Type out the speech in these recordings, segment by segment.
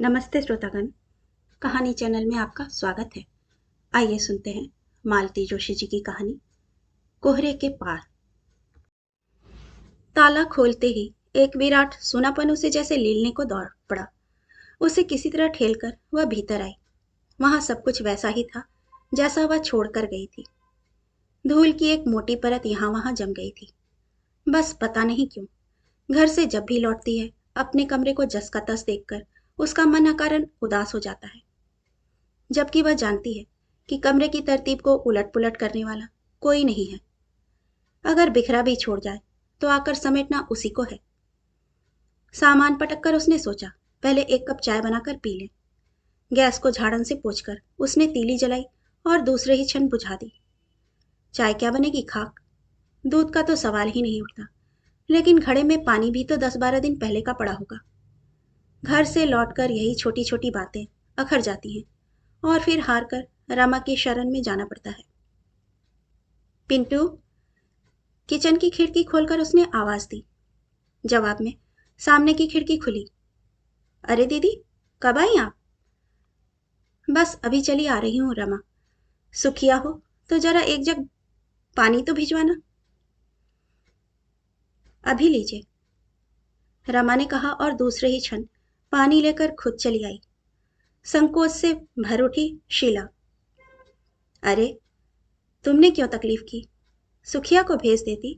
नमस्ते श्रोतागण। कहानी चैनल में आपका स्वागत है। आइए सुनते हैं मालती जोशी जी की कहानी कोहरे के पार। ताला खोलते ही एक विराट सोनापन उसे जैसे लीलने को दौड़ पड़ा। उसे किसी तरह ठेलकर वह भीतर आई। वहां सब कुछ वैसा ही था जैसा वह छोड़कर गई थी। धूल की एक मोटी परत यहां वहां जम गई थी। बस पता नहीं क्यों घर से जब भी लौटती है अपने कमरे को जस का तस देखकर उसका मन अकारण उदास हो जाता है, जबकि वह जानती है कि कमरे की तरतीब को उलट पुलट करने वाला कोई नहीं है। अगर बिखरा भी छोड़ जाए तो आकर समेटना उसी को है। सामान पटक कर उसने सोचा पहले एक कप चाय बनाकर पी ले। गैस को झाड़न से पोंछकर उसने तीली जलाई और दूसरे ही क्षण बुझा दी। चाय क्या बनेगी, खाक। दूध का तो सवाल ही नहीं उठता, लेकिन घड़े में पानी भी तो 10-12 दिन पहले का पड़ा होगा। घर से लौटकर यही छोटी छोटी बातें अखर जाती हैं और फिर हार कर रमा की शरण में जाना पड़ता है। पिंटू। किचन की खिड़की खोलकर उसने आवाज दी। जवाब में सामने की खिड़की खुली। अरे दीदी, कब आई आप? बस अभी चली आ रही हूँ रमा। सुखिया हो तो जरा एक जग पानी तो भिजवाना। अभी लीजिए, रमा ने कहा और दूसरे ही क्षण पानी लेकर खुद चली आई। संकोच से भर उठी शीला। अरे, तुमने क्यों तकलीफ की? सुखिया को भेज देती,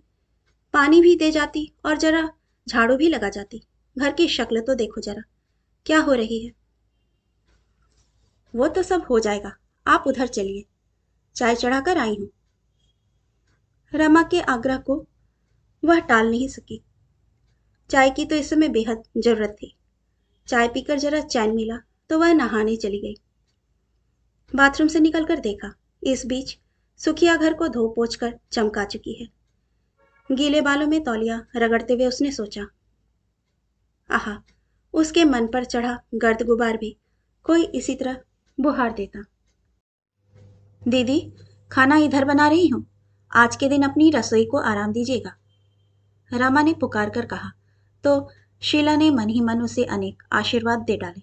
पानी भी दे जाती और जरा झाड़ू भी लगा जाती। घर की शक्ल तो देखो जरा, क्या हो रही है। वो तो सब हो जाएगा, आप उधर चलिए, चाय चढ़ाकर आई हूं। रमा के आग्रह को वह टाल नहीं सकी। चाय की तो इस समय बेहद जरूरत थी। चाय पीकर जरा चैन मिला तो वह नहाने चली गई। बाथरूम से निकलकर देखा, इस बीच सुखिया घर को धो पोंछ कर चमका चुकी है। गीले बालों में तौलिया रगड़ते हुए उसने सोचा, आहा, उसके मन पर चढ़ा गर्द गुबार भी कोई इसी तरह बुहार देता। दीदी, खाना इधर बना रही हूं, आज के दिन अपनी रसोई को आराम दीजिएगा, रमा ने पुकार कर कहा तो शीला ने मन ही मन उसे अनेक आशीर्वाद दे डाले।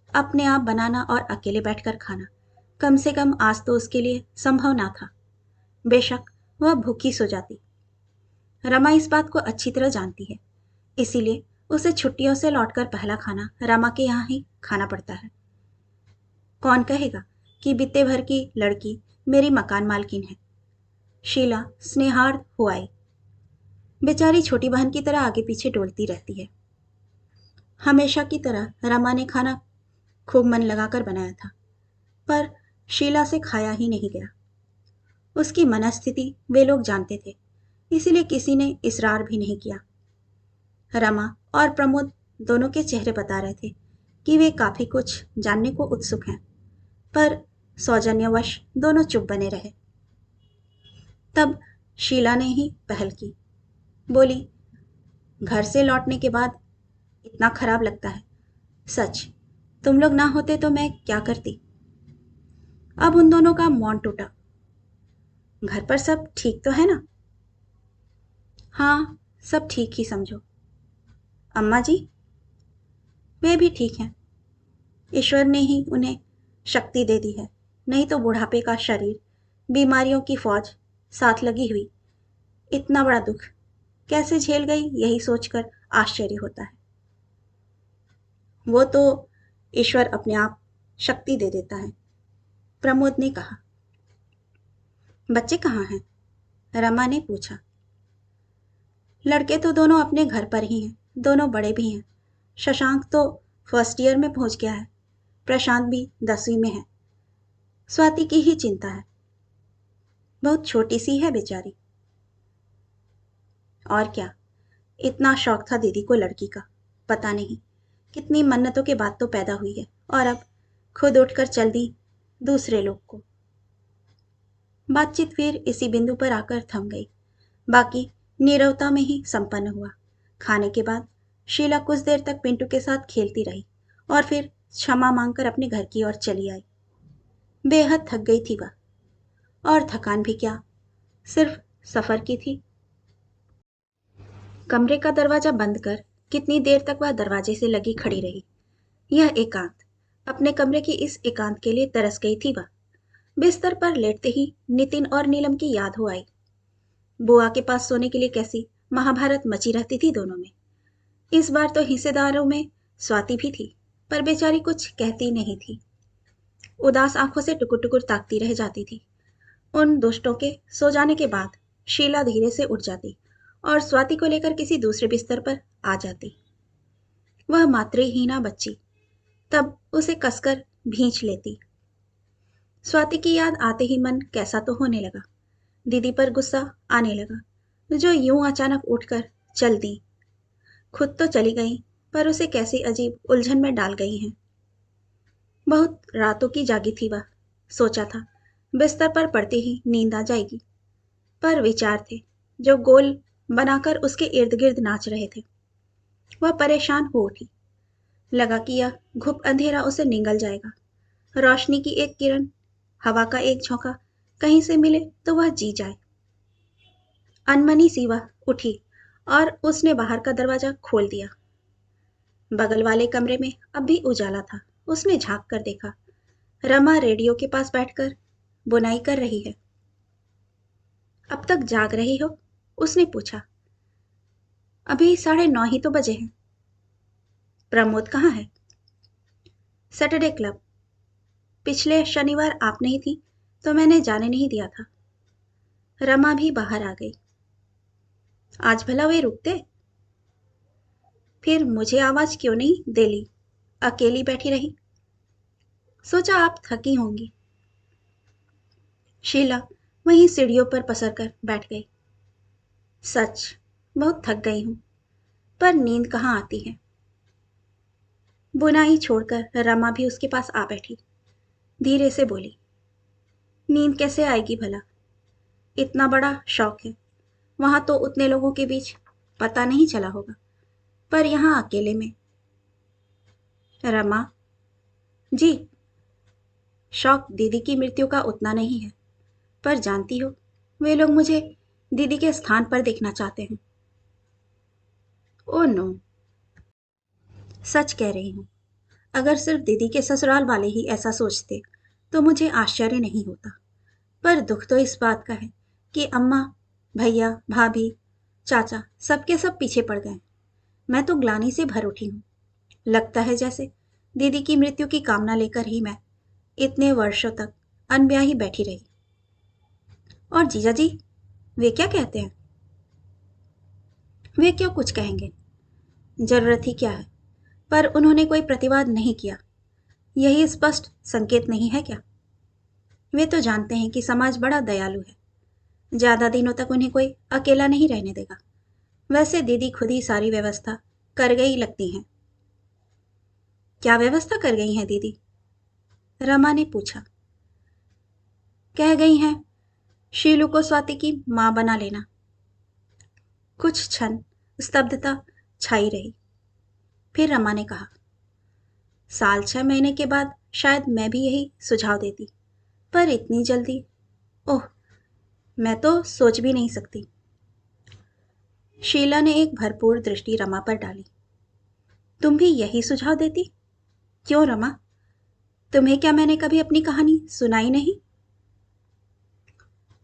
अपने आप बनाना और अकेले बैठकर खाना कम से कम आज तो उसके लिए संभव ना था। बेशक वह भूखी सो जाती। रमा इस बात को अच्छी तरह जानती है, इसीलिए उसे छुट्टियों से लौटकर पहला खाना रमा के यहाँ ही खाना पड़ता है। कौन कहेगा कि बित्ते भर की लड़की मेरी मकान मालकिन है। शीला स्नेहार्द हो आई। बेचारी छोटी बहन की तरह आगे पीछे डोलती रहती है। हमेशा की तरह रमा ने खाना खूब मन लगाकर बनाया था, पर शीला से खाया ही नहीं गया। उसकी मनस्थिति वे लोग जानते थे, इसीलिए किसी ने इसरार भी नहीं किया। रमा और प्रमोद दोनों के चेहरे बता रहे थे कि वे काफी कुछ जानने को उत्सुक हैं, पर सौजन्यवश दोनों चुप बने रहे। तब शीला ने ही पहल की। बोली, घर से लौटने के बाद इतना खराब लगता है, सच। तुम लोग ना होते तो मैं क्या करती। अब उन दोनों का मौन टूटा। घर पर सब ठीक तो है ना? हाँ, सब ठीक ही समझो। अम्मा जी? वे भी ठीक हैं। ईश्वर ने ही उन्हें शक्ति दे दी है, नहीं तो बुढ़ापे का शरीर, बीमारियों की फौज साथ लगी हुई, इतना बड़ा दुख कैसे झेल गई, यही सोचकर आश्चर्य होता है। वो तो ईश्वर अपने आप शक्ति दे देता है, प्रमोद ने कहा। बच्चे कहाँ हैं? रमा ने पूछा। लड़के तो दोनों अपने घर पर ही हैं, दोनों बड़े भी हैं। शशांक तो फर्स्ट ईयर में पहुंच गया है, प्रशांत भी 10वीं में है। स्वाति की ही चिंता है, बहुत छोटी सी है बेचारी। और क्या, इतना शौक था दीदी को लड़की का, पता नहीं कितनी मन्नतों के बाद तो पैदा हुई है, और अब खुद उठकर चल दी दूसरे लोग को। बातचीत फिर इसी बिंदु पर आकर थम गई। बाकी नीरवता में ही संपन्न हुआ। खाने के बाद शीला कुछ देर तक पिंटू के साथ खेलती रही और फिर क्षमा मांगकर अपने घर की ओर चली आई। बेहद थक गई थी वह, और थकान भी क्या, सिर्फ सफर की थी। कमरे का दरवाजा बंद कर कितनी देर तक वह दरवाजे से लगी खड़ी रही। यह एकांत, अपने कमरे की इस एकांत के लिए तरस गई थी वह। बिस्तर पर लेटते ही नितिन और नीलम की याद हो आई। बुआ के पास सोने के लिए कैसी महाभारत मची रहती थी दोनों में। इस बार तो हिस्सेदारों में स्वाति भी थी, पर बेचारी कुछ कहती नहीं थी। उदास आंखों से टुकुर टुकुर ताकती रह जाती थी। उन दुष्टों के सो जाने के बाद शीला धीरे से उठ जाती और स्वाति को लेकर किसी दूसरे बिस्तर पर आ जाती। वह मातृहीना बच्ची, तब उसे कसकर भींच लेती। स्वाति की याद आते ही मन कैसा तो होने लगा। दीदी पर गुस्सा आने लगा, जो यूं अचानक उठकर चल दी। खुद तो चली गई, पर उसे कैसी अजीब उलझन में डाल गई हैं। बहुत रातों की जागी थी वह। सोचा था बिस्तर पर पड़ते ही नींद आ जाएगी, पर विचार थे जो गोल बनाकर उसके इर्द गिर्द नाच रहे थे। वह परेशान हो उठी। लगा कि यह घुप अंधेरा उसे निगल जाएगा। रोशनी की एक किरण, हवा का एक झोंका कहीं से मिले तो वह जी जाए। अनमनी सी वह उठी और उसने बाहर का दरवाजा खोल दिया। बगल वाले कमरे में अब भी उजाला था। उसने झांक कर देखा, रमा रेडियो के पास बैठकर बुनाई कर रही है। अब तक जाग रही हो? उसने पूछा। अभी 9:30 ही तो बजे हैं। प्रमोद कहाँ है? Saturday club. पिछले शनिवार आप नहीं थी तो मैंने जाने नहीं दिया था। रमा भी बाहर आ गई। आज भला वे रुकते? फिर मुझे आवाज क्यों नहीं दे ली? अकेली बैठी रही। सोचा आप थकी होंगी। शीला वहीं सीढ़ियों पर पसर कर बैठ गई। सच, बहुत थक गई हूं, पर नींद कहाँ आती है। बुनाई छोड़कर रमा भी उसके पास आ बैठी। धीरे से बोली, नींद कैसे आएगी भला? इतना बड़ा शौक है। वहां तो उतने लोगों के बीच पता नहीं चला होगा, पर यहां अकेले में। रमा जी, शौक दीदी की मृत्यु का उतना नहीं है, पर जानती हो वे लोग मुझे दीदी के स्थान पर देखना चाहते हैं। ओ नो, सच कह रही हूं। अगर सिर्फ दीदी के ससुराल वाले ही ऐसा सोचते तो मुझे आश्चर्य नहीं होता, पर दुख तो इस बात का है कि अम्मा, भैया, भाभी, चाचा सबके सब पीछे पड़ गए। मैं तो ग्लानि से भर उठी हूं। लगता है जैसे दीदी की मृत्यु की कामना लेकर ही मैं इतने वर्षों तक अनब्याही बैठी रही। और जीजा जी, वे क्या कहते हैं? वे क्यों कुछ कहेंगे? जरूरत ही क्या है? पर उन्होंने कोई प्रतिवाद नहीं किया। यही स्पष्ट संकेत नहीं है क्या? वे तो जानते हैं कि समाज बड़ा दयालु है। ज्यादा दिनों तक उन्हें कोई अकेला नहीं रहने देगा। वैसे दीदी खुद ही सारी व्यवस्था कर गई लगती हैं। क्या व्यवस्था कर गई हैं दीदी? रमा ने पूछा। कह गई हैं शीलू को स्वाति की मां बना लेना। कुछ क्षण स्तब्धता छाई रही। फिर रमा ने कहा, 6 महीने के बाद शायद मैं भी यही सुझाव देती, पर इतनी जल्दी? ओह, मैं तो सोच भी नहीं सकती। शीला ने एक भरपूर दृष्टि रमा पर डाली। तुम भी यही सुझाव देती? क्यों रमा, तुम्हें क्या मैंने कभी अपनी कहानी सुनाई नहीं?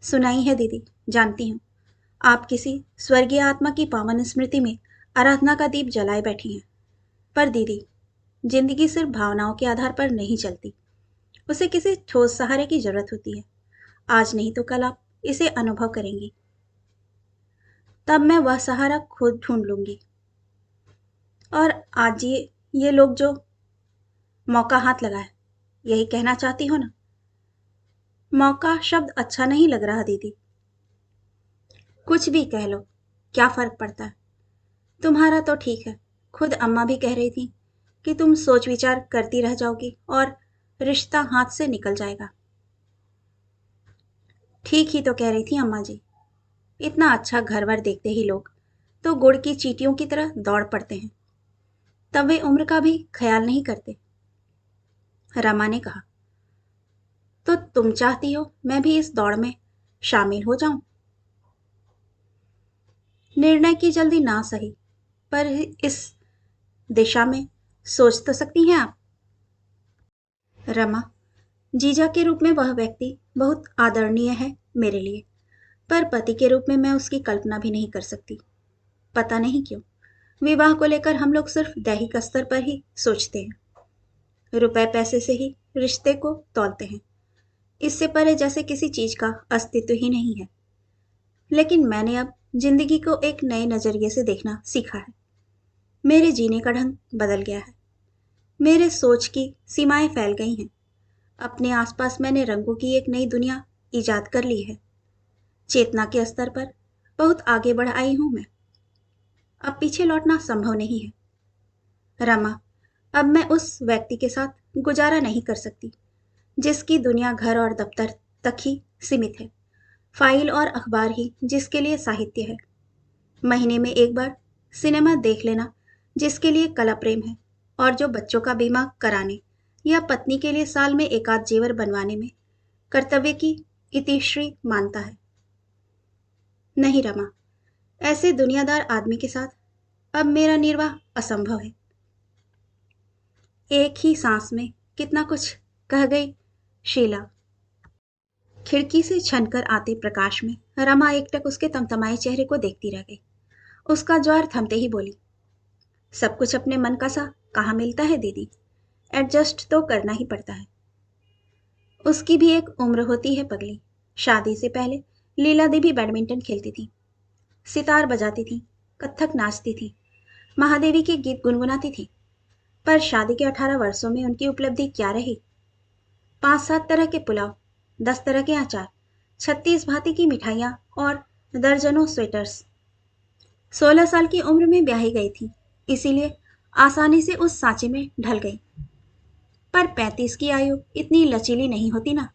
सुनाई है दीदी, जानती हूं। आप किसी स्वर्गीय आत्मा की पावन स्मृति में आराधना का दीप जलाए बैठी हैं। पर दीदी, जिंदगी सिर्फ भावनाओं के आधार पर नहीं चलती। उसे किसी ठोस सहारे की जरूरत होती है। आज नहीं तो कल आप इसे अनुभव करेंगी। तब मैं वह सहारा खुद ढूंढ लूंगी। और आज ये लोग जो मौका हाथ लगा है, यही कहना चाहती हो ना? मौका शब्द अच्छा नहीं लग रहा दीदी। कुछ भी कह लो, क्या फर्क पड़ता है? तुम्हारा तो ठीक है। खुद अम्मा भी कह रही थी कि तुम सोच विचार करती रह जाओगी और रिश्ता हाथ से निकल जाएगा। ठीक ही तो कह रही थी अम्मा जी। इतना अच्छा घर-वर देखते ही लोग तो गुड़ की चींटियों की तरह दौड़ पड़ते हैं। तब वे उम्र का भी ख्याल नहीं करते। रमा ने कहा, तो तुम चाहती हो मैं भी इस दौड़ में शामिल हो जाऊं? निर्णय की जल्दी ना सही, पर इस दिशा में सोच तो सकती हैं आप। रमा, जीजा के रूप में वह व्यक्ति बहुत आदरणीय है मेरे लिए, पर पति के रूप में मैं उसकी कल्पना भी नहीं कर सकती। पता नहीं क्यों विवाह को लेकर हम लोग सिर्फ दैहिक स्तर पर ही सोचते हैं, रुपए पैसे से ही रिश्ते को तौलते हैं। इससे परे जैसे किसी चीज का अस्तित्व ही नहीं है। लेकिन मैंने अब जिंदगी को एक नए नजरिए से देखना सीखा है। मेरे जीने का ढंग बदल गया है। मेरे सोच की सीमाएं फैल गई हैं। अपने आसपास मैंने रंगों की एक नई दुनिया इजाद कर ली है। चेतना के स्तर पर बहुत आगे बढ़ आई हूं मैं। अब पीछे लौटना संभव नहीं है। रमा, अब मैं उस व्यक्ति के साथ गुजारा नहीं कर सकती जिसकी दुनिया घर और दफ्तर तक ही सीमित है, फाइल और अखबार ही जिसके लिए साहित्य है, महीने में एक बार सिनेमा देख लेना जिसके लिए कला प्रेम है, और जो बच्चों का बीमा कराने या पत्नी के लिए साल में एक आध जेवर बनवाने में कर्तव्य की इतिश्री मानता है। नहीं रमा, ऐसे दुनियादार आदमी के साथ अब मेरा निर्वाह असंभव है। एक ही सांस में कितना कुछ कह गई शीला। खिड़की से छनकर आते प्रकाश में रमा एकटक उसके तमतमाए चेहरे को देखती रह गई। उसका ज्वार थमते ही बोली, सब कुछ अपने मन का सा कहाँ मिलता है दीदी, एडजस्ट तो करना ही पड़ता है। उसकी भी एक उम्र होती है पगली। शादी से पहले लीला दी भी बैडमिंटन खेलती थी, सितार बजाती थी, कत्थक नाचती थी, महादेवी के गीत गुनगुनाती थी। पर शादी के 18 वर्षों में उनकी उपलब्धि क्या रही? 5-7 तरह के पुलाव, 10 तरह के अचार, 36 भांति की मिठाइयाँ और दर्जनों स्वेटर्स। 16 साल की उम्र में ब्याही गई थी, इसीलिए आसानी से उस सांचे में ढल गई। पर 35 की आयु इतनी लचीली नहीं होती ना।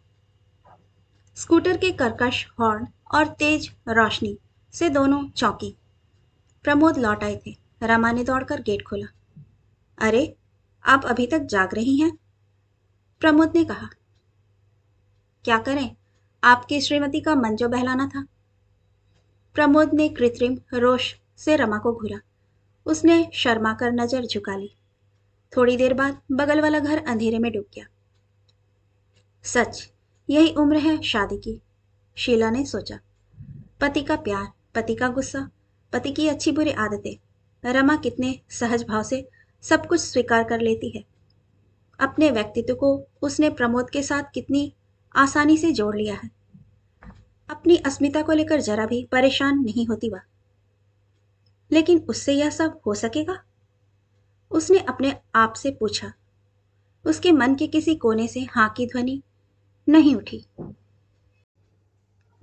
स्कूटर के कर्कश हॉर्न और तेज रोशनी से दोनों चौंकी। प्रमोद लौट आए थे। रमा ने दौड़कर गेट खोला। अरे, आप अभी तक जाग रही हैं? प्रमोद ने कहा। क्या करें, आपकी श्रीमती का मन जो बहलाना था। प्रमोद ने कृत्रिम रोष से रमा को घूरा। उसने शर्मा कर नजर झुका ली। थोड़ी देर बाद बगल वाला घर अंधेरे में डूब गया। सच, यही उम्र है शादी की, शीला ने सोचा। पति का प्यार, पति का गुस्सा, पति की अच्छी बुरी आदतें। रमा कितने सहज भाव से सब कुछ स्वीकार कर लेती है। अपने व्यक्तित्व को उसने प्रमोद के साथ कितनी आसानी से जोड़ लिया है। अपनी अस्मिता को लेकर जरा भी परेशान नहीं होती वह। लेकिन उससे यह सब हो सकेगा? उसने अपने आप से पूछा। उसके मन के किसी कोने से हाँ की ध्वनि नहीं उठी।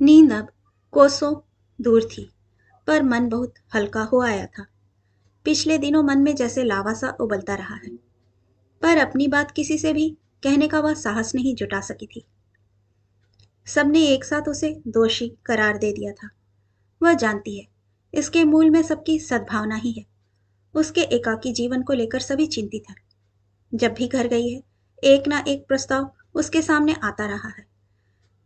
नींद अब कोसों दूर थी, पर मन बहुत हल्का हो आया था। पिछले दिनों मन में जैसे लावा सा उबलता रहा है, पर अपनी बात किसी से भी कहने का वह साहस नहीं जुटा सकी थी। सबने एक साथ उसे दोषी करार दे दिया था। वह जानती है, इसके मूल में सबकी सद्भावना ही है। उसके एकाकी जीवन को लेकर सभी चिंतित है। जब भी घर गई है, एक ना एक प्रस्ताव उसके सामने आता रहा है।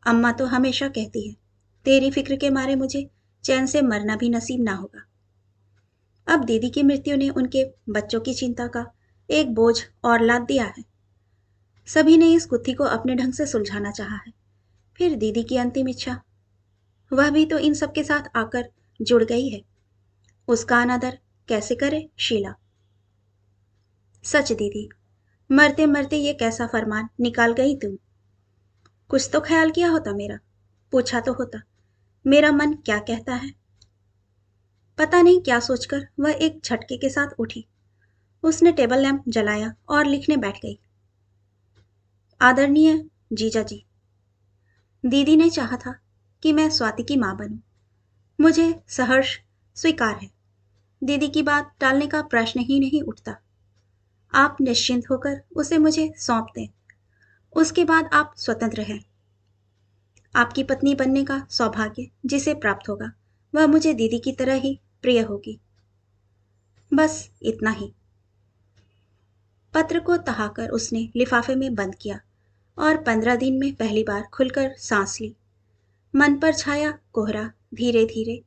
अम्मा तो हमेशा कहती है, तेरी फिक्र के मारे मुझे चैन से मरना भी नसीब ना होगा। अब दीदी की मृत्यु ने उनके बच्चों की चिंता का एक बोझ और लाद दिया है। सभी ने इस गुत्थी को अपने ढंग से सुलझाना चाहा है। फिर दीदी की अंतिम इच्छा, वह भी तो इन सब के साथ आकर जुड़ गई है। उसका अनादर कैसे करे शीला? सच दीदी, मरते मरते ये कैसा फरमान निकाल गई तुम। कुछ तो ख्याल किया होता मेरा, पूछा तो होता मेरा मन क्या कहता है। पता नहीं क्या सोचकर वह एक झटके के साथ उठी। उसने टेबल लैंप जलाया और लिखने बैठ गई। आदरणीय जीजा जी, दीदी ने चाहा था कि मैं स्वाति की मां बनूं। मुझे सहर्ष स्वीकार है। दीदी की बात टालने का प्रश्न ही नहीं उठता। आप निश्चिंत होकर उसे मुझे सौंप दें। उसके बाद आप स्वतंत्र हैं। आपकी पत्नी बनने का सौभाग्य जिसे प्राप्त होगा, वह मुझे दीदी की तरह ही प्रिय होगी। बस इतना ही। पत्र को तहाकर उसने लिफाफे में बंद किया और 15 दिन में पहली बार खुलकर सांस ली। मन पर छाया कोहरा धीरे धीरे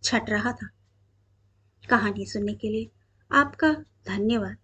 छट रहा था। कहानी सुनने के लिए आपका धन्यवाद।